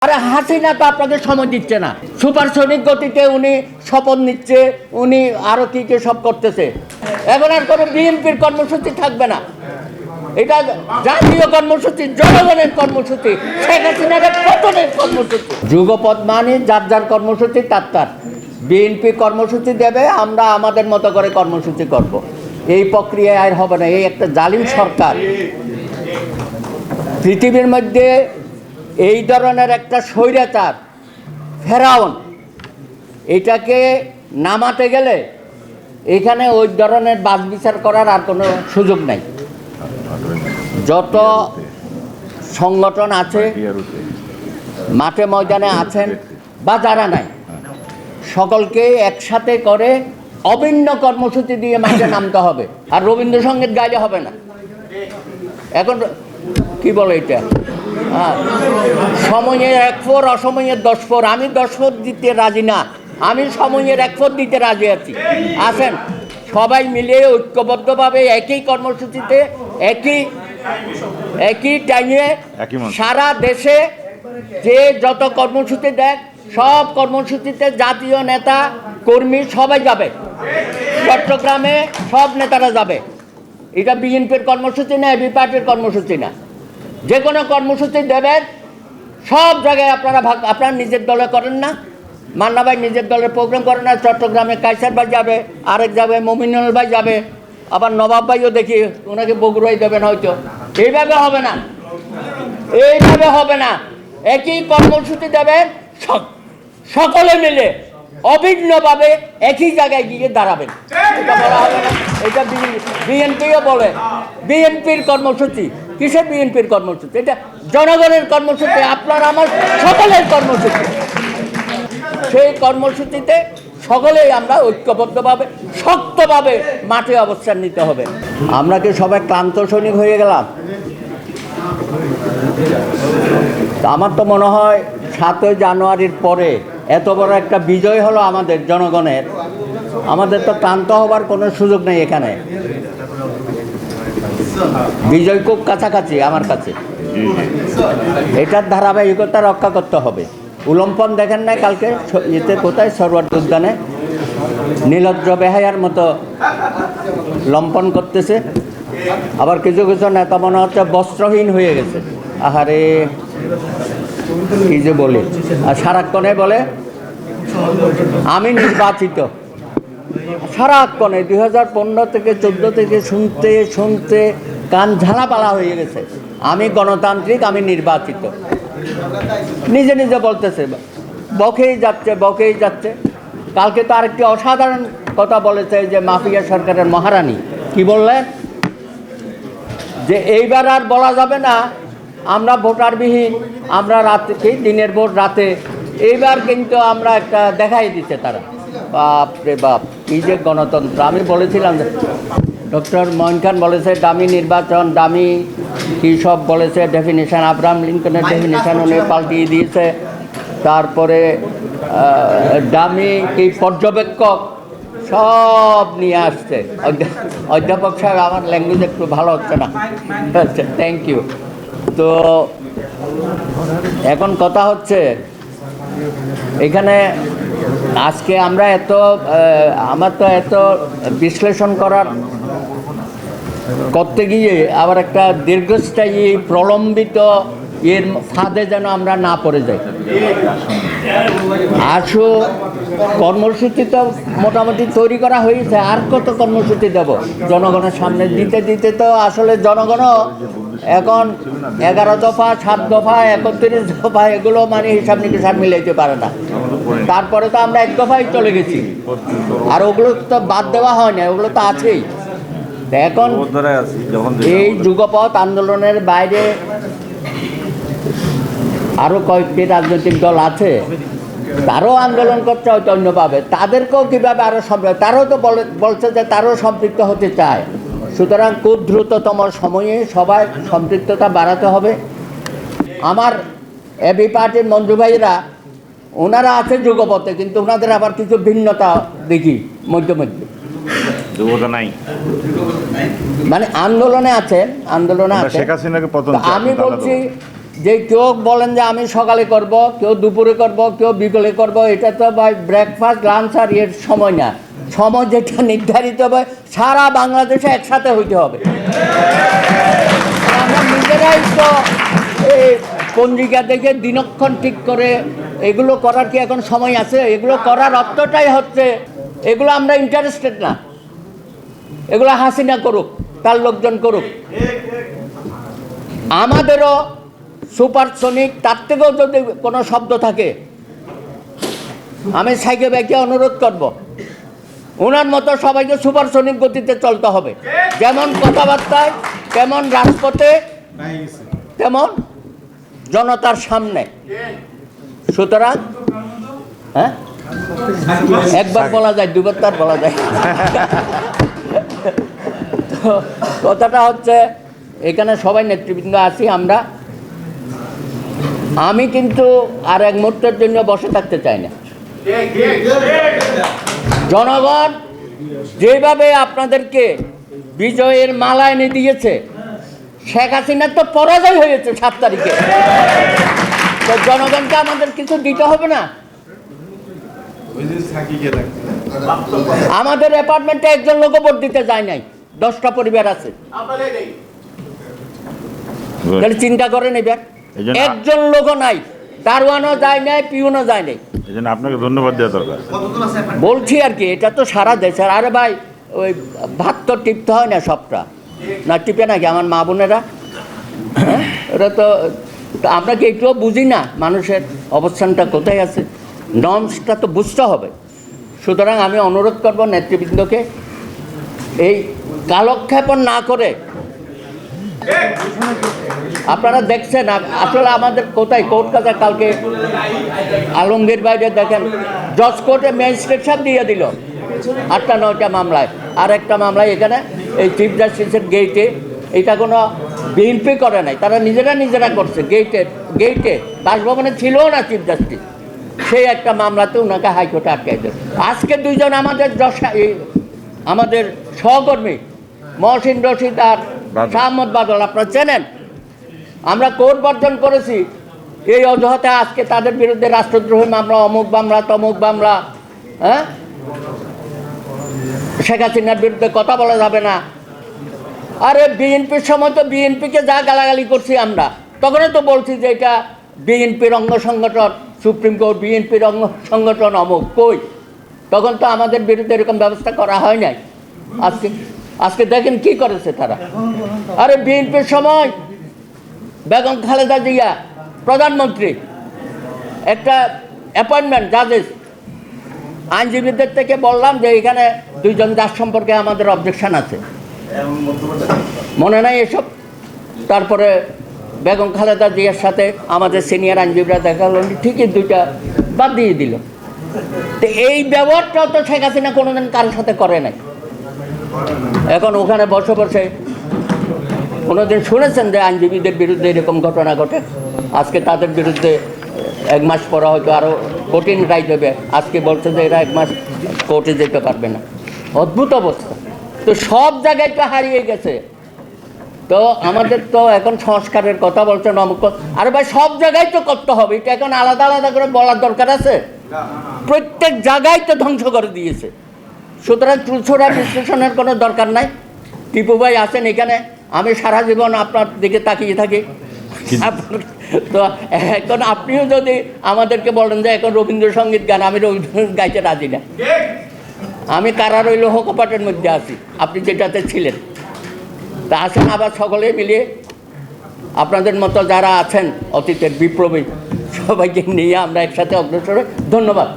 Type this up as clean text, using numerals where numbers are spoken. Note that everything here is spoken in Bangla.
আরে হাসিনা তো আপনাকে সময় দিচ্ছে না, সুপারসনিক গতিতে উনি শপথ নিচ্ছে, উনি আরো কি কি সব করতেছে। এখন আর কোনো বিএনপির কর্মসূচি থাকবে না, এটা জাতীয় কর্মসূচি, জনগণের কর্মসূচি, শেখ হাসিনার পতনের কর্মসূচি। যুগপৎ মানে যার যার কর্মসূচি তার বিএনপি কর্মসূচি দেবে, আমরা আমাদের মতো করে কর্মসূচি করব। এই প্রক্রিয়ায় আর হবে না। এই একটা জালিম সরকার পৃথিবীর মধ্যে, এই ধরনের একটা স্বৈরাচার ফেরাউন, এটাকে নামাতে গেলে এখানে ওই ধরনের বাছ বিচার করার আর কোনো সুযোগ নাই। যত সংগঠন আছে, মাঠে ময়দানে আছেন বা যারা নাই, সকলকে একসাথে করে অভিন্ন কর্মসূচি দিয়ে মাঠে নামতে হবে। আর রবীন্দ্রসঙ্গীত গাইলে হবে না। এখন কি বলে এটা, সময়ের 1 ফোর, অসময়ের 10 ফোর। আমি 10 ফোর দিতে রাজি না, আমি সময়ের 1 ফোর দিতে রাজি আছি। আসেন সবাই মিলে ঐক্যবদ্ধভাবে একই কর্মসূচিতে, একই টাইমে সারা দেশে যে যত কর্মসূচি দেয় সব কর্মসূচিতে জাতীয় নেতা কর্মী সবাই যাবে। চট্টগ্রামে সব নেতারা যাবে। এটা বিএনপির কর্মসূচি না, এবি পার্টির কর্মসূচি না। যে কোনো কর্মসূচি দেবেন, সব জায়গায় আপনারা আপনারা নিজের দলে করেন না, মান্না ভাই নিজের দলের প্রোগ্রাম করেন না, চট্টগ্রামে কাইসার ভাই যাবে, আরেক জায়গায় মমিনুল ভাই যাবে, আবার নবাব ভাইও দেখি ওনাকে বগুড়াই দেবেন হয়তো। এইভাবে হবে না, এইভাবে হবে না। একই কর্মসূচি দেবেন, সকলে মিলে অভিন্নভাবে একই জায়গায় গিয়ে দাঁড়াবেন। এটা বলা হবে না, এটা বিএনপিও বলে বিএনপির কর্মসূচি। কিসের বিএনপির কর্মসূচি? এটা জনগণের কর্মসূচি, আপনার আমার সকলের কর্মসূচি। সেই কর্মসূচিতে সকলেই আমরা ঐক্যবদ্ধভাবে শক্তভাবে মাঠে অবস্থান নিতে হবে। আমরা কি সবাই ক্লান্ত সৈনিক হয়ে গেলাম? আমার তো মনে হয় 7ই জানুয়ারির পরে এত বড় একটা বিজয় হলো আমাদের জনগণের, আমাদের তো ক্লান্ত হবার কোনো সুযোগ নেই। এখানে বিজয় খুব কাছাকাছি আমার কাছে। এটার ধারাবাহিকতা রক্ষা করতে হবে। উলম্পন দেখেন না কালকে এতে কোথায়, সরওয়ার্দী উদ্যানে নীলজ্জ বেহায়ার মতো লম্পন করতেছে। আবার কিছু কিছু নেতা মনে হচ্ছে বস্ত্রহীন হয়ে গেছে। আহারে কি যে বলে, আর সারাক্ষণে বলে আমি নির্বাচিত। সারাক্ষণে 2015 থেকে 14 থেকে শুনতে শুনতে কান ঝালাপালা হয়ে গেছে। আমি গণতান্ত্রিক, আমি নির্বাচিত, নিজে নিজে বলতেছে, বকেই যাচ্ছে। কালকে তো আরেকটি অসাধারণ কথা বলেছে যে মাফিয়া সরকারের মহারানী কি বললেন, যে এইবার আর বলা যাবে না আমরা ভোটারবিহীন, আমরা রাতে দিনের ভোট রাতে। এইবার কিন্তু আমরা একটা দেখাই দিচ্ছে তারা। বাপ রে বাপ, কি যে গণতন্ত্র! আমি বলেছিলাম, ডক্টর মঈন খান বলেছে দামি নির্বাচন, দামি কী সব বলেছে, ডেফিনেশন আব্রাহাম লিঙ্কনের ডেফিনেশন উনি পাল্টিয়ে দিয়েছে। তারপরে দামি কি পর্যবেক্ষক সব নিয়ে আসছে। অধ্যাপক সাহেব, আমার ল্যাঙ্গুয়েজ একটু ভালো হচ্ছে না। আচ্ছা, থ্যাংক ইউ। তো এখন কথা হচ্ছে এখানে আজকে আমরা আমার তো এত বিশ্লেষণ করতে গিয়ে আবার একটা দীর্ঘস্থায়ী প্রলম্বিত এর ফাঁদে যেন আমরা না পড়ে যাই। আসো, কর্মসূচি তো মোটামুটি তৈরি করা হয়েছে, আর কত কর্মসূচি দেব জনগণের সামনে দিতে তো আসলে জনগণও এখন 11 দফা, 7 দফা, 31 দফা এগুলো মানে হিসাব নিকেশাব মিলাইতে পারে না। তারপরে তো আমরা 1 দফায় চলে গেছি, আর ওগুলো তো বাদ দেওয়া হয় না, ওগুলো তো আছেই। এখন এই যুগপৎ আন্দোলনের বাইরে আরও কয়েকটি রাজনৈতিক দল আছে, তারাও আন্দোলন করতে হয়তো অন্যভাবে, তাদেরকেও কীভাবে আরও তারাও তো বলছে যে তারাও সম্পৃক্ত হতে চায়। সুতরাং খুব দ্রুততম সময়ে সবাই সম্পৃক্ততা বাড়াতে হবে। আমার এবি পার্টির মঞ্জু ভাইরা, ওনারা আছে যুগপথে, কিন্তু ওনাদের আবার কিছু ভিন্নতা দেখি মধ্যে মানে আন্দোলনে আছেন। আমি বলছি যে কেউ বলেন যে আমি সকালে করব, কেউ দুপুরে করব, কেউ বিকেলে করব, এটা তো ভাই ব্রেকফাস্ট লাঞ্চ আর এর সময় না। সময় যেটা নির্ধারিত হবে সারা বাংলাদেশে একসাথে হইতে হবে। আমরা নিজেরাই তো এই পঞ্জিকা দেখে দিনক্ষণ ঠিক করে এগুলো করার কি এখন সময় আছে? এগুলো করার অর্থটাই হচ্ছে এগুলো আমরা ইন্টারেস্টেড না, এগুলো হাসিনা করুক, তার লোকজন করুক। আমাদেরও সুপারসনিক তার থেকেও যদি কোনো শব্দ থাকে, আমি সাইকে ব্যাকে অনুরোধ করব ওনার মতো সবাইকে সুপারসনিক গতিতে চলতে হবে। যেমন কথাবার্তায়, তেমন রাজপথে, তেমন জনতার সামনে। সুতরাং হ্যাঁ, একবার বলা যায়, দুবার তার বলা যায়। তো কথাটা হচ্ছে এখানে সবাই নেতৃবৃন্দ আছি আমরা। আমি কিন্তু আর এক মুহূর্তের জন্য বসে থাকতে চাই না। জনগণ যেভাবে আপনাদেরকে বিজয়ের মালা এনে দিয়েছে, শেখ হাসিনার তো পরাজয় হয়েছে 7 তারিখে। তো জনগণকে আমাদের কিছু দিতে হবে না? আমাদের অ্যাপার্টমেন্টে একজন লোক ভোট দিতে যায় নাই, 10টা পরিবার আছে। তাহলে চিন্তা করেন, এবার একজন লোক নাই, দারোয়ানও যায় নাই, পিউনও যায় নাই। এজন্য আপনাকে ধন্যবাদ দেওয়া দরকার। বলছি আর কি, এটা তো সারা দেশের। আরে ভাই, ওই ভাত তো টিপতে হয় না সবটা, না টিপে নাকি আমার মা বোনেরা? হ্যাঁ, ওরা তো আমরা কি একটুও বুঝি না মানুষের অবস্থানটা কোথায় আছে? নর্মসটা তো বুঝতে হবে। সুতরাং আমি অনুরোধ করব নেতৃবৃন্দকে এই কালক্ষেপণ না করে, আপনারা দেখছেন আসলে আমাদের কোথায় কোর্ট কাজে কালকে আলমগীর বাইরে দেখেন জজ কোর্টে ম্যাজিস্ট্রেট সাহেব দিয়ে দিল 8টা 9টা মামলায়। আর একটা মামলায় এখানে এই চিফ জাস্টিসের গেইটে, এটা কোনো বিএনপি করে নাই, তারা নিজেরা করছে। গেইটে বাসভবনে ছিলও না চিফ জাস্টিস, সেই একটা মামলাতে ওনাকে হাইকোর্টে আটকাই দেয়। আজকে দুইজন আমাদের সহকর্মী মহসিন রশিদ আর শাহ আহমদ বাদল, আপনারা চেনেন, আমরা কোর্ট বর্জন করেছি এই অজুহাতে। আজকে তাদের বিরুদ্ধে রাষ্ট্রদ্রোহী মামলা, অমুক মামলা, তমুক মামলা। হ্যাঁ, শেখ হাসিনার বিরুদ্ধে কথা বলা যাবে না। আরে বিএনপির সময় তো বিএনপিকে যা গালাগালি করছি আমরা, তখনই তো বলছি যে এটা বিএনপির অঙ্গ সংগঠন, সুপ্রিম কোর্ট বিএনপির অঙ্গ সংগঠন অমুক। কই, তখন তো আমাদের বিরুদ্ধে এরকম ব্যবস্থা করা হয় নাই। আজকে দেখেন কি করেছে তারা। আরে বিএনপির সময় বেগম খালেদা জিয়া প্রধানমন্ত্রী, একটা অ্যাপয়েন্টমেন্ট জাজেস, আইনজীবীদের থেকে বললাম যে এখানে 2 জন জাজ সম্পর্কে আমাদের অবজেকশন আছে, মনে নাই এসব? তারপরে বেগম খালেদা জিয়ার সাথে আমাদের সিনিয়র আইনজীবীরা দেখা হলো, ঠিকই 2টা বাদ দিয়ে দিল। তো এই ব্যবহারটাও তো শেখ হাসিনা কোনোদিন কারোর সাথে করে নাই। এখন ওখানে বসে বসে কোনোদিন শুনেছেন যে আইনজীবীদের বিরুদ্ধে এরকম ঘটনা ঘটে? আজকে তাদের বিরুদ্ধে 1 মাস পরে হয়তো আরও কঠিন রায় দেবে। আজকে বলছে যে এরা 1 মাস কোর্টে যেতে পারবে না। অদ্ভুত অবস্থা। তো সব জায়গায় তো হারিয়ে গেছে। তো আমাদের তো এখন সংস্কারের কথা বলছেন, অমুক। আরে ভাই, সব জায়গায় তো করতে হবে, এটা এখন আলাদা আলাদা করে বলার দরকার আছে? প্রত্যেক জায়গায় তো ধ্বংস করে দিয়েছে। সুতরাং চুলছোড়া বিশ্লেষণের কোনো দরকার নাই। টিপু ভাই আছেন এখানে, আমি সারা জীবন আপনার দিকে তাকিয়ে থাকি। তো এখন আপনিও যদি আমাদেরকে বলেন যে এখন রবীন্দ্রসঙ্গীত গান, আমি রবীন্দ্রসঙ্গীত গাইতে রাজি না। আমি কারা রইল হোকপাটের মধ্যে আছি, আপনি যেটাতে ছিলেন। তা আসেন আবার সকলে মিলিয়ে আপনাদের মতো যারা আছেন অতীতের বিপ্লবী, সবাইকে নিয়ে আমরা একসাথে অগ্রসর। ধন্যবাদ।